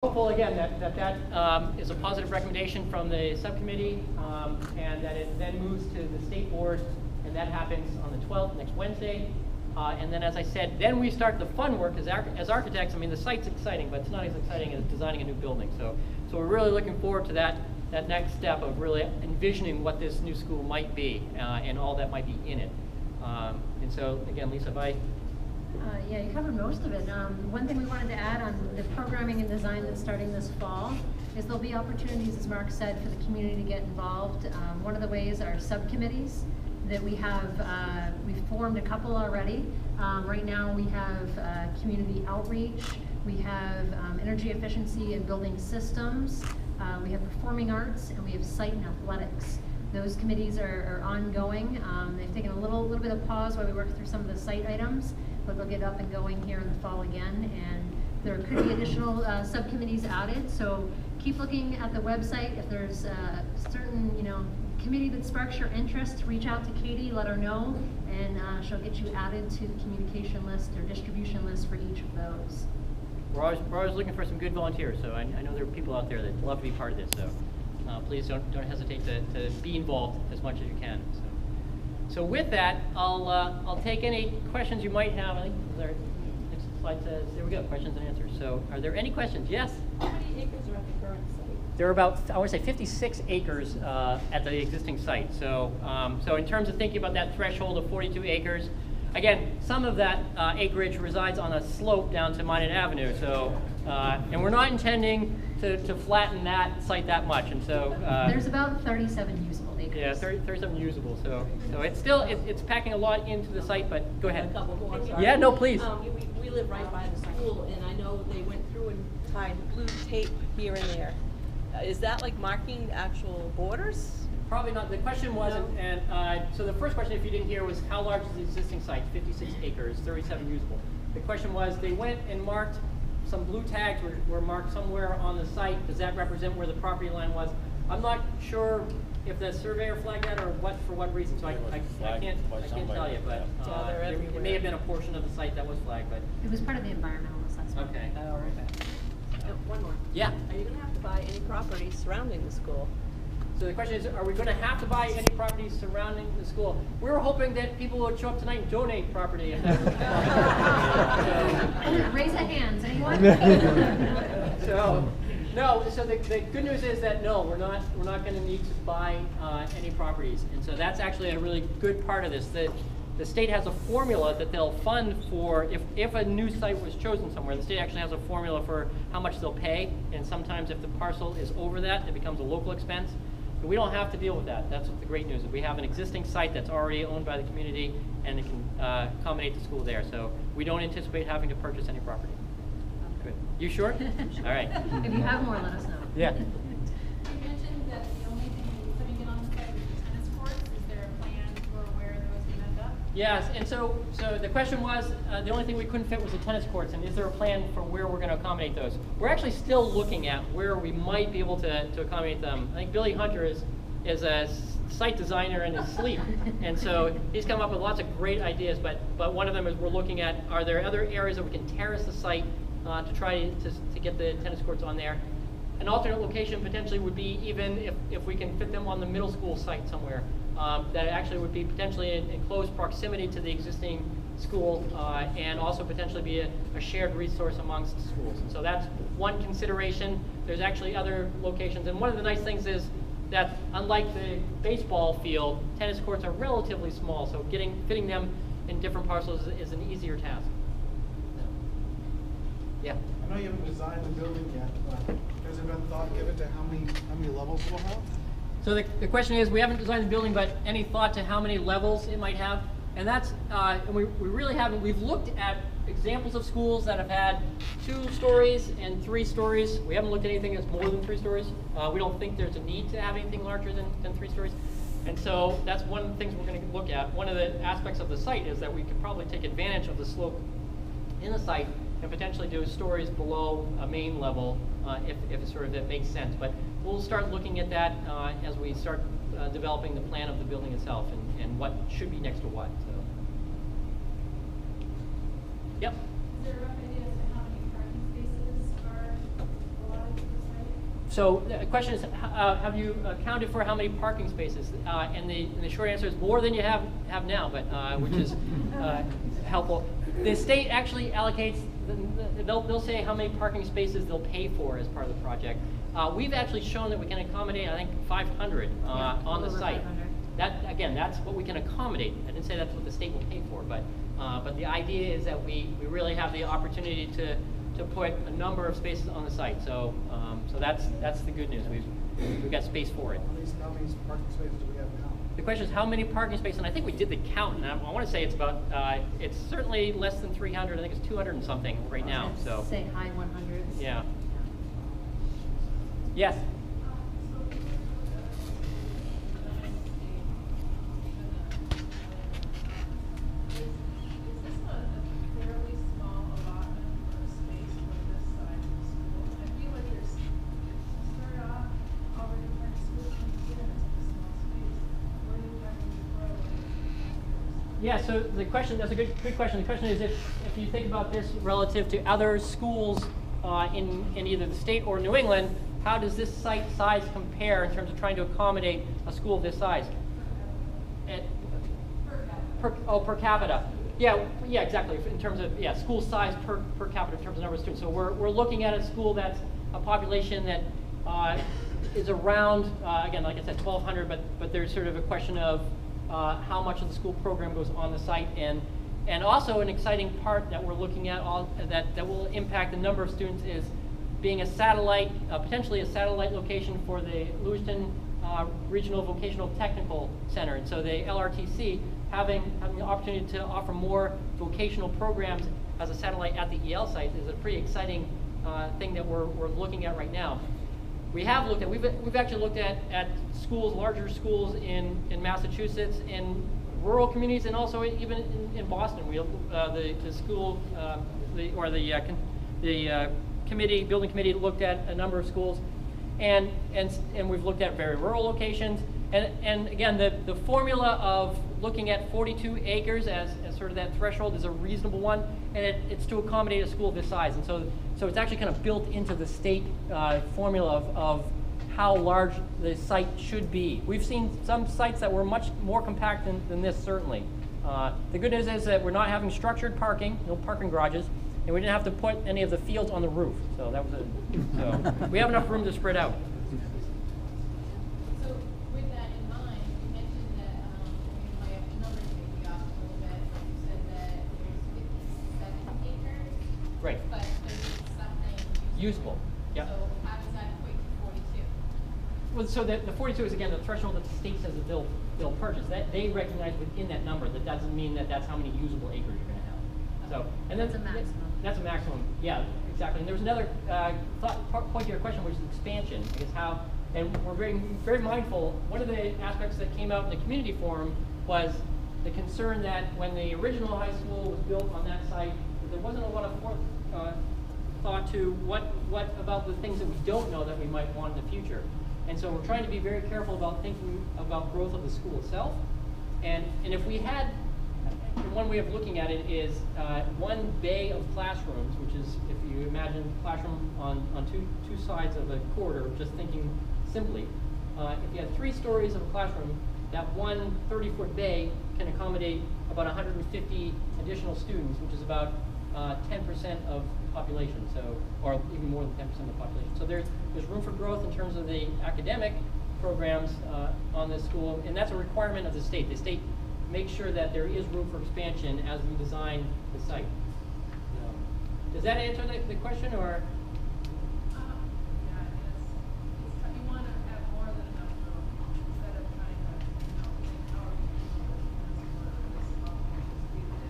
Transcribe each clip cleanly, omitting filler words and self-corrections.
Hopeful again that is a positive recommendation from the subcommittee, and that it then moves to the state board, and that happens on the 12th, next Wednesday. And then, as I said, then we start the fun work as architects. I mean, the site's exciting, but it's not as exciting as designing a new building. So we're really looking forward to that next step of really envisioning what this new school might be, and all that might be in it. And so, again, Lisa, yeah, you covered most of it. One thing we wanted to add on the programming and design that's starting this fall is there'll be opportunities, as Mark said, for the community to get involved. One of the ways are subcommittees that we have. We've formed a couple already. Right now we have community outreach, we have energy efficiency and building systems, we have performing arts, and we have site and athletics. Those committees are ongoing. They've taken a little bit of pause while we work through some of the site items, but they'll get up and going here in the fall again, and there could be additional subcommittees added. So keep looking at the website. If there's a certain committee that sparks your interest, reach out to Katie, let her know, and she'll get you added to the communication list or distribution list for each of those. we're always looking for some good volunteers. So I know there are people out there that love to be part of this. So please don't hesitate to be involved as much as you can. So with that, I'll take any questions you might have. I think our next slide says, there we go, questions and answers. So are there any questions? Yes? How many acres are at the current site? There are about, I want to say, 56 acres at the existing site. So so in terms of thinking about that threshold of 42 acres, again, some of that acreage resides on a slope down to Minot Avenue. So and we're not intending to flatten that site that much. And so there's about 37 usable acres. Yeah, 37 usable. So it's still it's packing a lot into the site. But go ahead. A couple more, sorry. Yeah, no, please. We live right by the school, and I know they went through and tied blue tape here and there. Is that like marking the actual borders? Probably not. The question was, No. and so the first question, if you didn't hear, was how large is the existing site? 56 acres, 37 usable. The question was, they went and marked some blue tags were marked somewhere on the site. Does that represent where the property line was? I'm not sure if the surveyor flagged that or for what reason. So I can't tell you, but it may have been a portion of the site that was flagged. But It was part of the environmental assessment. okay. All right. One more. Yeah. Are you going to have to buy any property surrounding the school? So the question is, are we going to have to buy any properties surrounding the school? We were hoping that people would show up tonight and donate property. If that was possible. Raise the hands, anyone? So, no. So the good news is that no, we're not going to need to buy any properties, and so that's actually a really good part of this. The state has a formula that they'll fund for if a new site was chosen somewhere. The state actually has a formula for how much they'll pay, and sometimes if the parcel is over that, it becomes a local expense. But we don't have to deal with that. That's what the great news is. We have an existing site that's already owned by the community, and it can accommodate the school there. So we don't anticipate having to purchase any property. Good. You sure? All right. If you have more, let us know. Yeah. You mentioned that the only thing you're putting in on the site is the tennis courts. Is there a plan for where those can end up? Yes, and so the question was, the only thing we couldn't fit was the tennis courts, and is there a plan for where we're going to accommodate those? We're actually still looking at where we might be able to accommodate them. I think Billy Hunter is a site designer in his sleep, and so he's come up with lots of great ideas, but one of them is we're looking at, are there other areas that we can terrace the site to try to get the tennis courts on there? An alternate location potentially would be, even if we can fit them on the middle school site somewhere, that actually would be potentially in close proximity to the existing school, and also potentially be a shared resource amongst schools. And so that's one consideration. There's actually other locations, and one of the nice things is that unlike the baseball field, tennis courts are relatively small, so fitting them in different parcels is an easier task. Yeah. I know you haven't designed the building yet, but has there been thought given to how many levels it will have? So the question is, we haven't designed the building, but any thought to how many levels it might have? And that's, and we really haven't. We've looked at examples of schools that have had 2 stories and 3 stories. We haven't looked at anything that's more than 3 stories. We don't think there's a need to have anything larger than 3 stories. And so that's one of the things we're going to look at. One of the aspects of the site is that we could probably take advantage of the slope in the site and potentially do stories below a main level if sort of that makes sense. But we'll start looking at that as we start developing the plan of the building itself and what should be next to what. So. Yep. Is there a rough idea as to how many parking spaces are allowed So the question is, have you accounted for how many parking spaces? And the short answer is more than you have now, but which is helpful. The state actually allocates. They'll say how many parking spaces they'll pay for as part of the project. We've actually shown that we can accommodate, I think, 500 on the over site. 500. That again, that's what we can accommodate. I didn't say that's what the state will pay for, but the idea is that we really have the opportunity to put a number of spaces on the site. So so that's the good news. We've got space for it. How many parking spaces do we have now? The question is how many parking spaces, and I think we did the count, and I want to say it's about, it's certainly less than 300, I think it's 200 and something right now, so. Say high 100s. Yeah. Yes? Yeah, so the question, that's a good question. The question is if you think about this relative to other schools in either the state or New England, how does this site size compare in terms of trying to accommodate a school of this size? Per capita. Yeah, exactly. In terms of, school size per capita in terms of number of students. So we're looking at a school that's a population that is around, again, like I said, 1,200, but there's sort of a question of how much of the school program goes on the site, and also an exciting part that we're looking at that will impact the number of students is being a satellite, potentially a satellite location for the Lewiston Regional Vocational Technical Center, and so the LRTC having the opportunity to offer more vocational programs as a satellite at the EL site is a pretty exciting thing that we're looking at right now. We have looked at, we've actually looked at schools, larger schools in Massachusetts, in rural communities, and also even in Boston. The school, the committee, building committee looked at a number of schools, and we've looked at very rural locations. And again, the formula of looking at 42 acres as sort of that threshold is a reasonable one, and it's to accommodate a school of this size. And so it's actually kind of built into the state formula of how large the site should be. We've seen some sites that were much more compact than this, certainly. The good news is that we're not having structured parking, no parking garages, and we didn't have to put any of the fields on the roof. So that was so we have enough room to spread out. So with that in mind, you mentioned that my numbers may be off a little bit. You said that there's 57 acres. Right. But there's something Usable. Yeah. So how does that equate to 42? Well, so the 42 is again the threshold that the state says that they'll purchase. That they recognize within that number that doesn't mean that that's how many usable acres you're going to have. So and That's a maximum. That's a maximum. Yeah, exactly. And there was another point to your question, which is expansion. I guess how, and we're very mindful. One of the aspects that came out in the community forum was the concern that when the original high school was built on that site, there wasn't a lot of thought to what about the things that we don't know that we might want in the future. And so we're trying to be very careful about thinking about growth of the school itself. And if we had, one way of looking at it is one bay of classrooms, which is, if you imagine a classroom on two sides of a corridor, just thinking simply, if you had 3 stories of a classroom, that one 30-foot bay can accommodate about 150 additional students, which is about 10% of population, so, or even more than 10% of the population. So there's room for growth in terms of the academic programs on this school, and that's a requirement of the state. The state makes sure that there is room for expansion as we design the site. Does that answer the question, or? Yeah, it's you want to have more than enough room instead of trying to, think how are we going to do this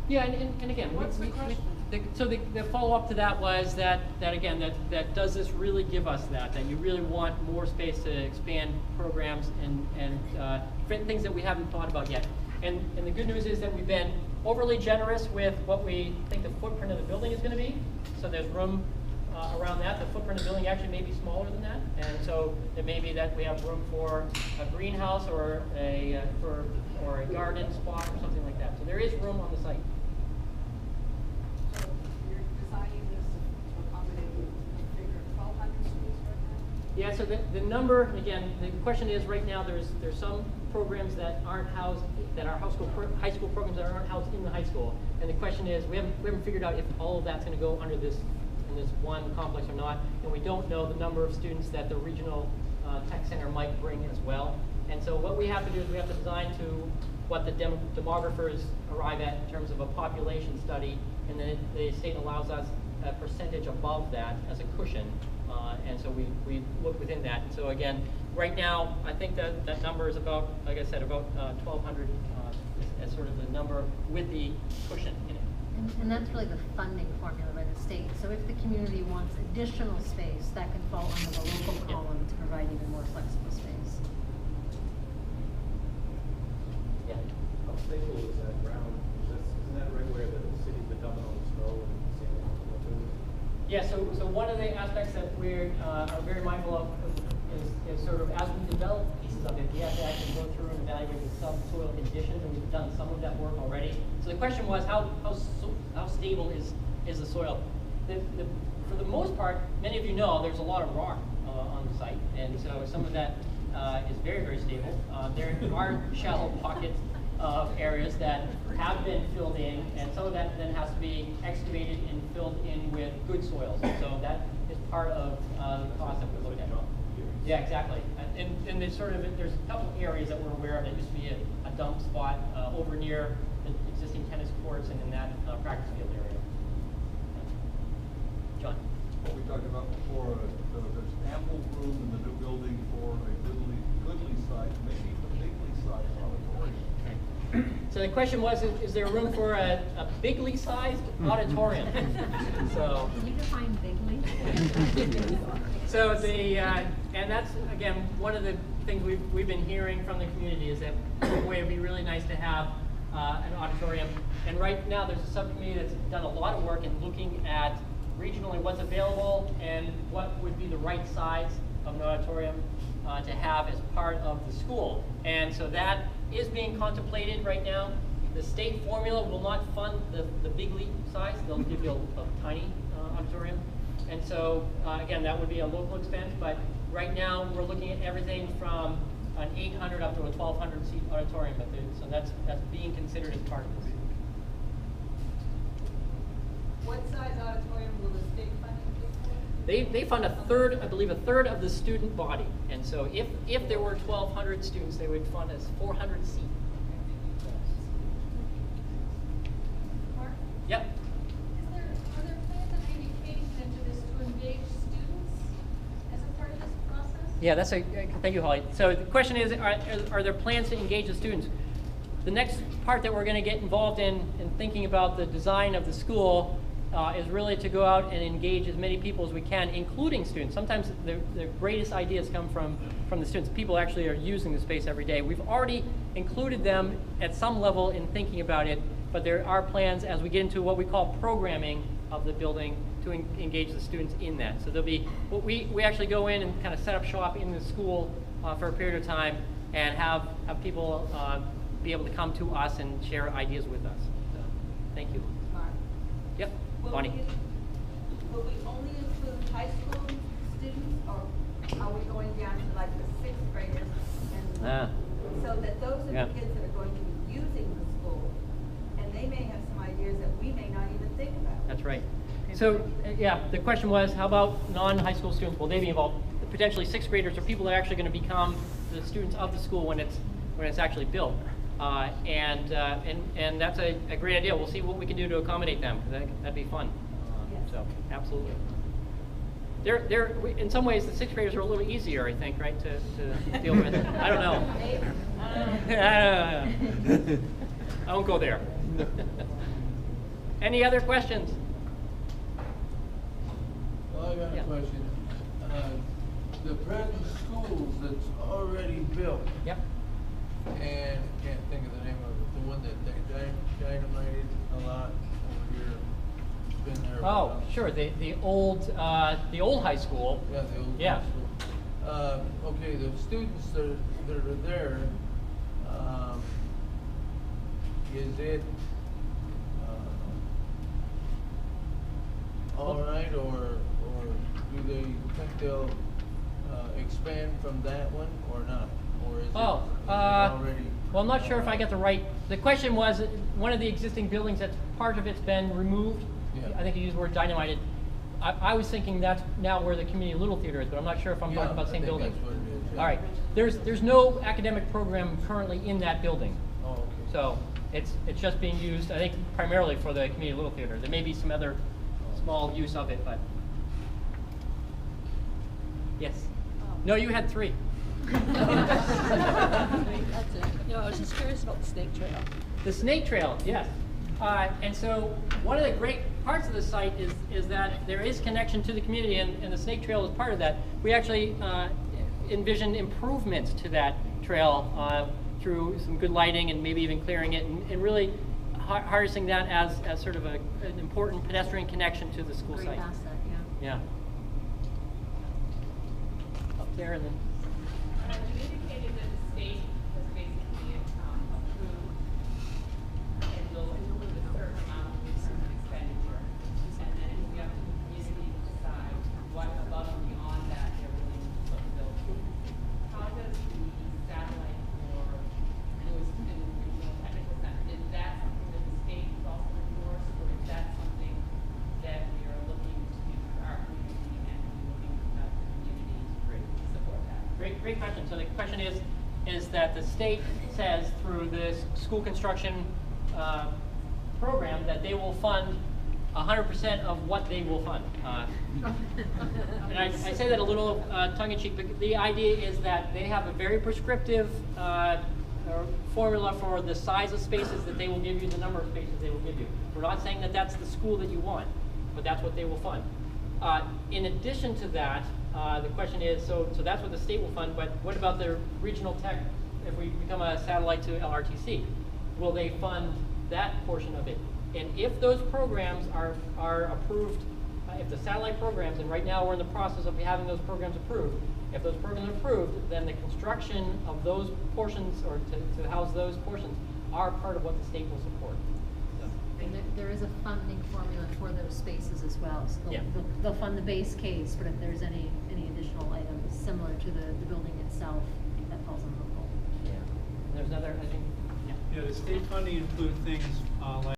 Yeah, and again, What's the question? so the follow-up to that was that again, that does this really give us that you really want more space to expand programs and things that we haven't thought about yet. And the good news is that we've been overly generous with what we think the footprint of the building is going to be. So there's room around that. The footprint of the building actually may be smaller than that, and so it may be that we have room for a greenhouse or a garden spot or something like that. So there is room on the site. Yeah, so the number, again, the question is, right now, there's some programs that aren't housed, that are high school programs that aren't housed in the high school. And the question is, we haven't figured out if all of that's gonna go under this, in this one complex or not. And we don't know the number of students that the regional tech center might bring as well. And so what we have to do is we have to design to what the demographers arrive at in terms of a population study, and then the state allows us a percentage above that as a cushion. And so we look within that. And so again, right now, I think that number is about, like I said, about 1,200 as sort of the number with the cushion in it. And that's really the funding formula by the state. So if the community wants additional space, that can fall under the local column to provide even more flexible space. Yeah. How stable is that ground? Isn't that right where the city's been dumping all the snow and sand? Yeah, so one of the aspects that we are very mindful of is sort of as we develop pieces of it, we have to actually go through and evaluate the subsoil conditions, and we've done some of that work already. So the question was, how stable is the soil? For the most part, many of you know there's a lot of rock on the site, and so some of that is very, very stable. There are shallow pockets of areas that have been filled in, and some of that then has to be excavated and filled in with good soils. So that is part of the cost that we're looking at. Yeah, exactly. And there's there's a couple areas that we're aware of that used to be a dump spot over near the existing tennis courts and in that practice field area. John. What we talked about before, there's ample room in the new building for a goodly size, maybe even bigly size auditorium. So the question was, is there room for a bigly sized auditorium? So. Can you define bigly? So and that's, again, one of the things we've been hearing from the community is that it would be really nice to have an auditorium. And right now there's a subcommittee that's done a lot of work in looking at regionally what's available and what would be the right size of an auditorium to have as part of the school. And so that is being contemplated right now. The state formula will not fund the bigly size. They'll give you a tiny auditorium. And so, again, that would be a local expense, but right now we're looking at everything from an 800 up to a 1,200 seat auditorium, so that's being considered as part of this. What size auditorium will the state funding be for? They fund a third, I believe, a third of the student body, and so if there were 1,200 students, they would fund us 400 seats. Mark, Yep. are there plans on education into this to engage students as a part of this process? Yeah, thank you, Holly. So the question is, are there plans to engage the students? The next part that we're going to get involved in thinking about the design of the school is really to go out and engage as many people as we can, including students. Sometimes the greatest ideas come from the students. People actually are using the space every day. We've already included them at some level in thinking about it, but there are plans as we get into what we call programming of the building to engage the students in that. So there'll be, we actually go in and kind of set up shop in the school for a period of time and have people be able to come to us and share ideas with us. So, thank you. Mark? Yep, Will Bonnie. Will we only include high school students, or are we going down to like the sixth graders? And so that those are Yeah. the kids that are going to be using the school, and they may have some ideas that we may not even think about. That's right. So, yeah, the question was, how about non-high school students? Will they be involved? Potentially sixth graders or people that are actually going to become the students of the school when it's actually built. And that's a great idea. We'll see what we can do to accommodate them. That'd be fun. So, absolutely. They're in some ways the sixth graders are a little easier, I think, right, to deal with. I don't know. I won't go there. Any other questions? Well, I got Yeah. a question. The present schools that's already built, Yep. and I can't think of the name of it, the one that they dynamited a lot over here. It's been there. for a Oh, while. sure. The old high school. Yeah, the old Yeah. high school. Okay, the students that are there, is it all right, or do they think they'll expand from that one or not? Or is it Oh, already? well, I'm not sure if I get the right, the question was, one of the existing buildings, that's part of it's been removed. Yeah. I think you used the word dynamited. I was thinking that's now where the community little theater is, but I'm not sure if I'm talking about the same I think building. that's what it is, yeah. All right, there's no academic program currently in that building. Oh, okay. So it's just being used, I think, primarily for the community little theater. There may be some other small use of it, but. Yes. No, you had 3. That's it. No, I was just curious about the snake trail. The snake trail, yes. And so one of the great parts of the site is that there is connection to the community, and the snake trail is part of that. We actually envision improvements to that trail through some good lighting and maybe even clearing it, and really harnessing that as sort of an important pedestrian connection to the school Great site. asset, yeah. Yeah. Up there and then. You indicated that the state has basically approved and will include a certain amount of research and expenditure. And then it's up to the community to decide what above and beyond that they're willing to put the bill to. How does the satellite for Lewiston Regional Technical Center, is that something that the state is also endorsed, or is that something that we are looking to for our community and looking at the community to support that? Great question. So the question is that the state says through this school construction program that they will fund 100% of what they will fund. And I say that a little tongue-in-cheek, but the idea is that they have a very prescriptive formula for the size of spaces that they will give you, the number of spaces they will give you. We're not saying that that's the school that you want, but that's what they will fund. In addition to that, the question is, so that's what the state will fund, but what about the regional tech, if we become a satellite to LRTC? Will they fund that portion of it? And if those programs are approved, if the satellite programs, and right now we're in the process of having those programs approved, if those programs are approved, then the construction of those portions, or to house those portions, are part of what the state will support. And there is a funding formula for those spaces as well. So Yeah. they'll fund the base case, but if there's any additional items similar to the building itself, that falls on the local. Yeah. There's another, I think, yeah. Yeah, the state funding include things like